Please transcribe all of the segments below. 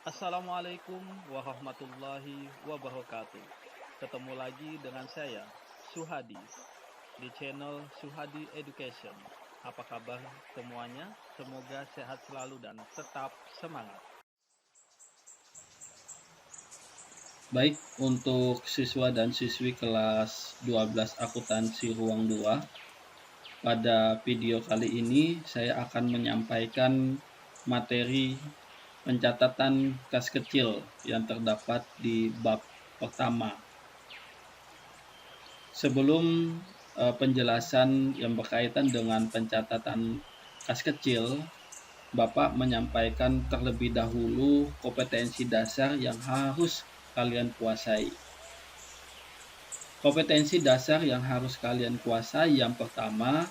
Assalamualaikum warahmatullahi wabarakatuh. Ketemu lagi dengan saya, Suhadi, di channel Suhadi Education. Apa kabar semuanya? Semoga sehat selalu dan tetap semangat. Baik, untuk siswa dan siswi kelas 12 akuntansi ruang 2, pada video kali ini saya akan menyampaikan materi pencatatan kas kecil yang terdapat di bab pertama. Sebelum penjelasan yang berkaitan dengan pencatatan kas kecil, Bapak menyampaikan terlebih dahulu kompetensi dasar yang harus kalian kuasai. Kompetensi dasar yang harus kalian kuasai yang pertama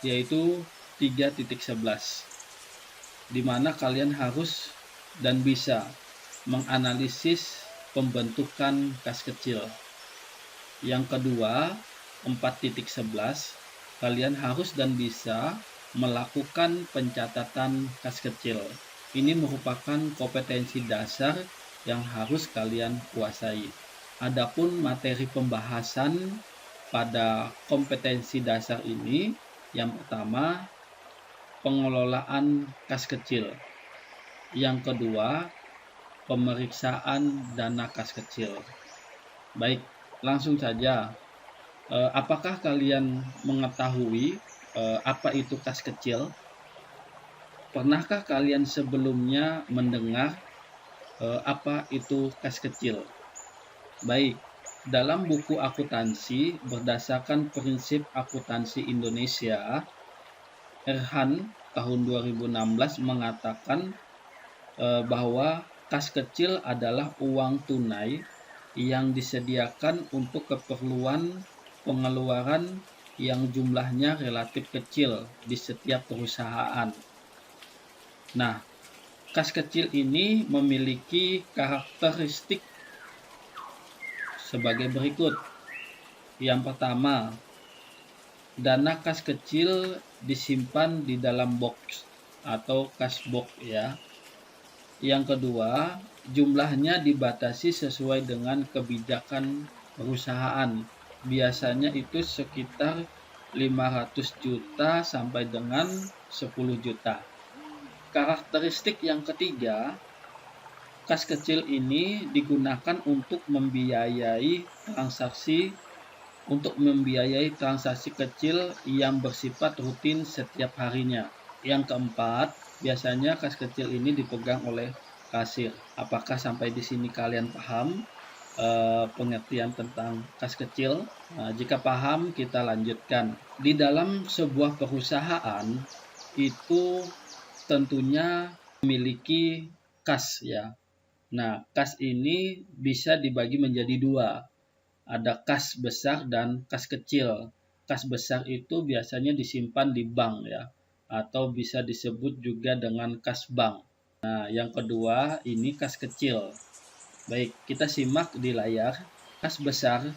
yaitu 3.11, di mana kalian harus dan bisa menganalisis pembentukan kas kecil. Yang kedua, 4.11, kalian harus dan bisa melakukan pencatatan kas kecil. Ini merupakan kompetensi dasar yang harus kalian kuasai. Adapun materi pembahasan pada kompetensi dasar ini, yang pertama, pengelolaan kas kecil. Yang kedua, pemeriksaan dana kas kecil. Baik, langsung saja. Apakah kalian mengetahui apa itu kas kecil? Pernahkah kalian sebelumnya mendengar apa itu kas kecil? Baik, dalam buku akuntansi berdasarkan prinsip akuntansi Indonesia, Erhan tahun 2016 mengatakan bahwa kas kecil adalah uang tunai yang disediakan untuk keperluan pengeluaran yang jumlahnya relatif kecil di setiap perusahaan. Nah, kas kecil ini memiliki karakteristik sebagai berikut. Yang pertama, dana kas kecil disimpan di dalam box atau kas box ya. Yang kedua, jumlahnya dibatasi sesuai dengan kebijakan perusahaan. Biasanya itu sekitar 500 juta sampai dengan 10 juta. Karakteristik yang ketiga, kas kecil ini digunakan untuk membiayai transaksi kecil yang bersifat rutin setiap harinya. Yang keempat, biasanya kas kecil ini dipegang oleh kasir. Apakah sampai di sini kalian paham pengertian tentang kas kecil? Nah, jika paham, kita lanjutkan. Di dalam sebuah perusahaan itu tentunya memiliki kas ya. Nah, kas ini bisa dibagi menjadi dua. Ada kas besar dan kas kecil. Kas besar itu biasanya disimpan di bank ya, atau bisa disebut juga dengan kas bank. Nah, yang kedua ini kas kecil. Baik, kita simak di layar. Kas besar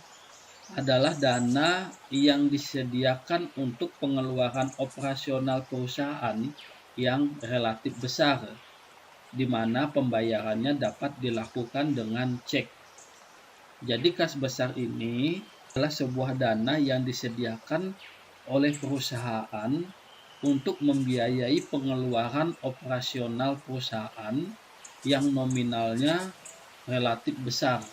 adalah dana yang disediakan untuk pengeluaran operasional perusahaan yang relatif besar, di mana pembayarannya dapat dilakukan dengan cek. Jadi kas besar ini adalah sebuah dana yang disediakan oleh perusahaan untuk membiayai pengeluaran operasional perusahaan yang nominalnya relatif besar.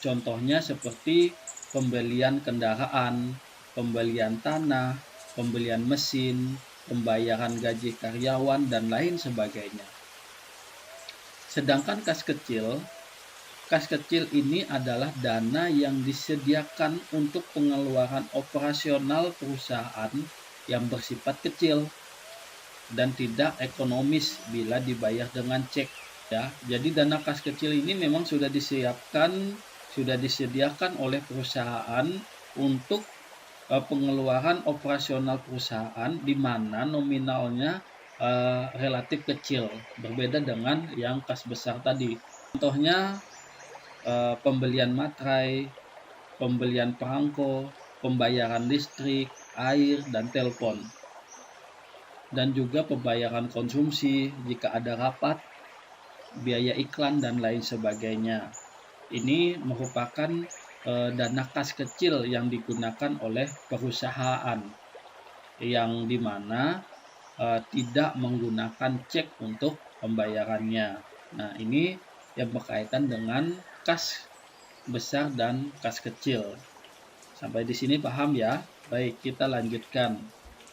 Contohnya seperti pembelian kendaraan, pembelian tanah, pembelian mesin, pembayaran gaji karyawan, dan lain sebagainya. Sedangkan kas kecil ini adalah dana yang disediakan untuk pengeluaran operasional perusahaan yang bersifat kecil dan tidak ekonomis bila dibayar dengan cek ya. Jadi dana kas kecil ini memang sudah disediakan oleh perusahaan untuk pengeluaran operasional perusahaan di mana nominalnya relatif kecil, berbeda dengan yang kas besar tadi. Contohnya pembelian materai, pembelian perangko, pembayaran listrik, air, dan telepon. Dan juga pembayaran konsumsi jika ada rapat, biaya iklan, dan lain sebagainya. Ini merupakan dana kas kecil yang digunakan oleh perusahaan yang dimana tidak menggunakan cek untuk pembayarannya. Nah, ini yang berkaitan dengan kas besar dan kas kecil. Sampai di sini paham ya? Baik, kita lanjutkan.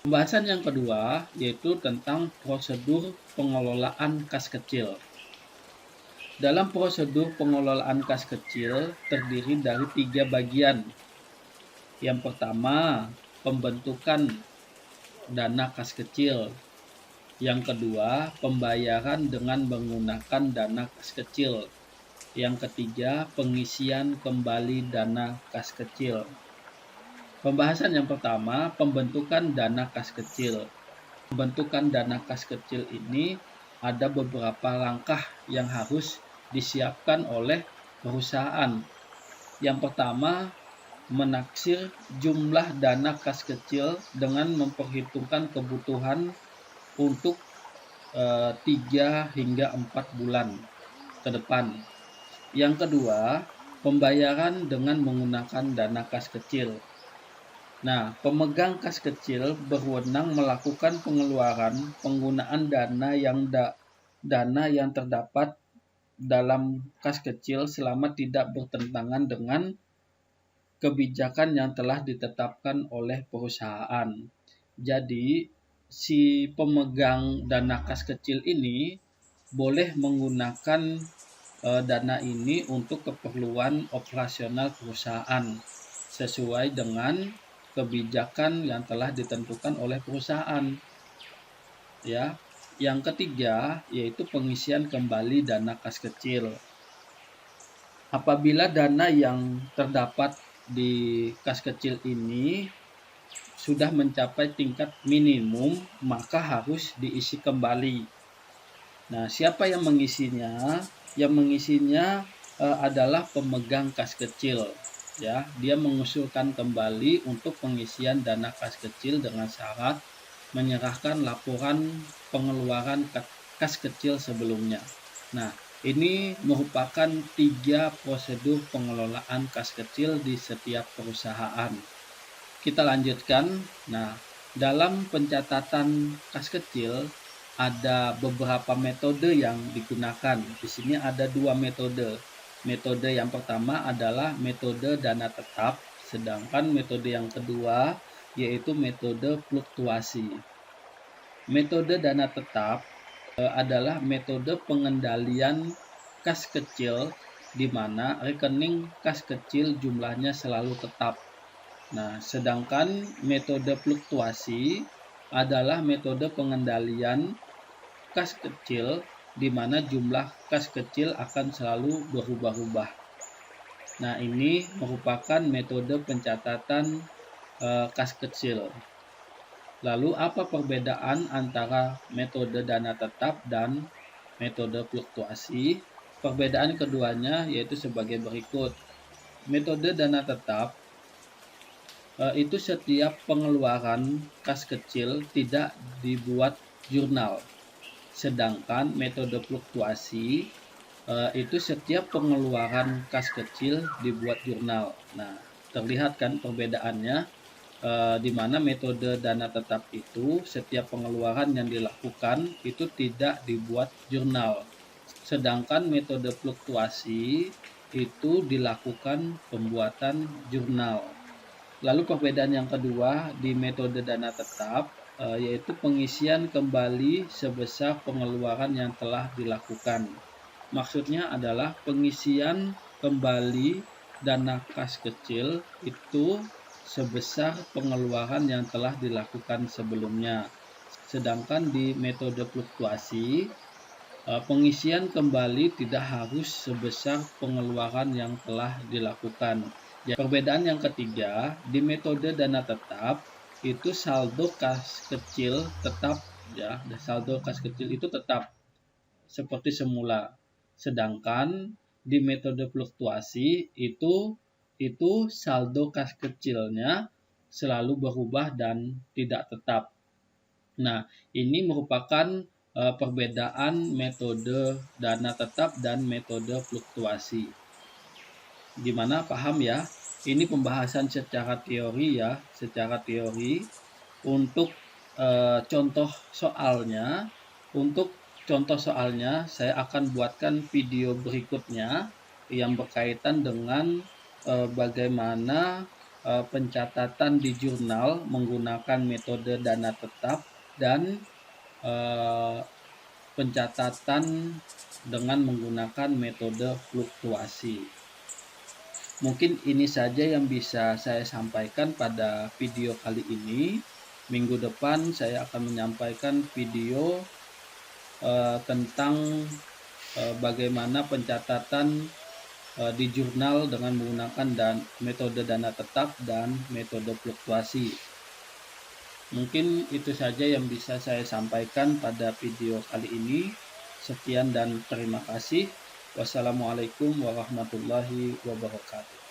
Pembahasan yang kedua yaitu tentang prosedur pengelolaan kas kecil. Dalam prosedur pengelolaan kas kecil terdiri dari 3 bagian. Yang pertama, pembentukan dana kas kecil. Yang kedua, pembayaran dengan menggunakan dana kas kecil. Yang ketiga, pengisian kembali dana kas kecil. Pembahasan yang pertama, pembentukan dana kas kecil. Pembentukan dana kas kecil ini ada beberapa langkah yang harus disiapkan oleh perusahaan. Yang pertama, menaksir jumlah dana kas kecil dengan memperhitungkan kebutuhan untuk 3 hingga 4 bulan ke depan. Yang kedua, pembayaran dengan menggunakan dana kas kecil. Nah, pemegang kas kecil berwenang melakukan pengeluaran penggunaan dana yang terdapat dalam kas kecil selama tidak bertentangan dengan kebijakan yang telah ditetapkan oleh perusahaan. Jadi, si pemegang dana kas kecil ini boleh menggunakan dana ini untuk keperluan operasional perusahaan sesuai dengan kebijakan yang telah ditentukan oleh perusahaan. Ya. Yang ketiga yaitu pengisian kembali dana kas kecil. Apabila dana yang terdapat di kas kecil ini sudah mencapai tingkat minimum, maka harus diisi kembali. Nah, siapa yang mengisinya? Yang mengisinya adalah pemegang kas kecil. Ya, dia mengusulkan kembali untuk pengisian dana kas kecil dengan syarat menyerahkan laporan pengeluaran kas kecil sebelumnya. Nah, ini merupakan 3 prosedur pengelolaan kas kecil di setiap perusahaan. Kita lanjutkan. Nah, dalam pencatatan kas kecil ada beberapa metode yang digunakan. Di sini ada 2 metode. Metode yang pertama adalah metode dana tetap, sedangkan metode yang kedua yaitu metode fluktuasi. Metode dana tetap adalah metode pengendalian kas kecil di mana rekening kas kecil jumlahnya selalu tetap. Nah, sedangkan metode fluktuasi adalah metode pengendalian kas kecil di mana jumlah kas kecil akan selalu berubah-ubah. Nah, ini merupakan metode pencatatan kas kecil. Lalu apa perbedaan antara metode dana tetap dan metode fluktuasi? Perbedaan keduanya yaitu sebagai berikut. Metode dana tetap itu setiap pengeluaran kas kecil tidak dibuat jurnal. Sedangkan metode fluktuasi itu setiap pengeluaran kas kecil dibuat jurnal. Nah, terlihat kan perbedaannya? Di mana metode dana tetap itu setiap pengeluaran yang dilakukan itu tidak dibuat jurnal. Sedangkan metode fluktuasi itu dilakukan pembuatan jurnal. Lalu perbedaan yang kedua di metode dana tetap yaitu pengisian kembali sebesar pengeluaran yang telah dilakukan. Maksudnya adalah pengisian kembali dana kas kecil itu sebesar pengeluaran yang telah dilakukan sebelumnya. Sedangkan di metode fluktuasi, pengisian kembali tidak harus sebesar pengeluaran yang telah dilakukan. Ya, perbedaan yang ketiga, di metode dana tetap itu saldo kas kecil tetap, ya, saldo kas kecil itu tetap seperti semula. Sedangkan di metode fluktuasi itu saldo kas kecilnya selalu berubah dan tidak tetap. Nah, ini merupakan perbedaan metode dana tetap dan metode fluktuasi. Gimana, paham ya? Ini pembahasan secara teori ya, secara teori. Untuk contoh soalnya, saya akan buatkan video berikutnya yang berkaitan dengan bagaimana pencatatan di jurnal menggunakan metode dana tetap dan pencatatan dengan menggunakan metode fluktuasi. Mungkin ini saja yang bisa saya sampaikan pada video kali ini. Minggu depan saya akan menyampaikan video tentang bagaimana pencatatan di jurnal dengan menggunakan metode dana tetap dan metode fluktuasi. Mungkin itu saja yang bisa saya sampaikan pada video kali ini. Sekian dan terima kasih. Wassalamualaikum warahmatullahi wabarakatuh.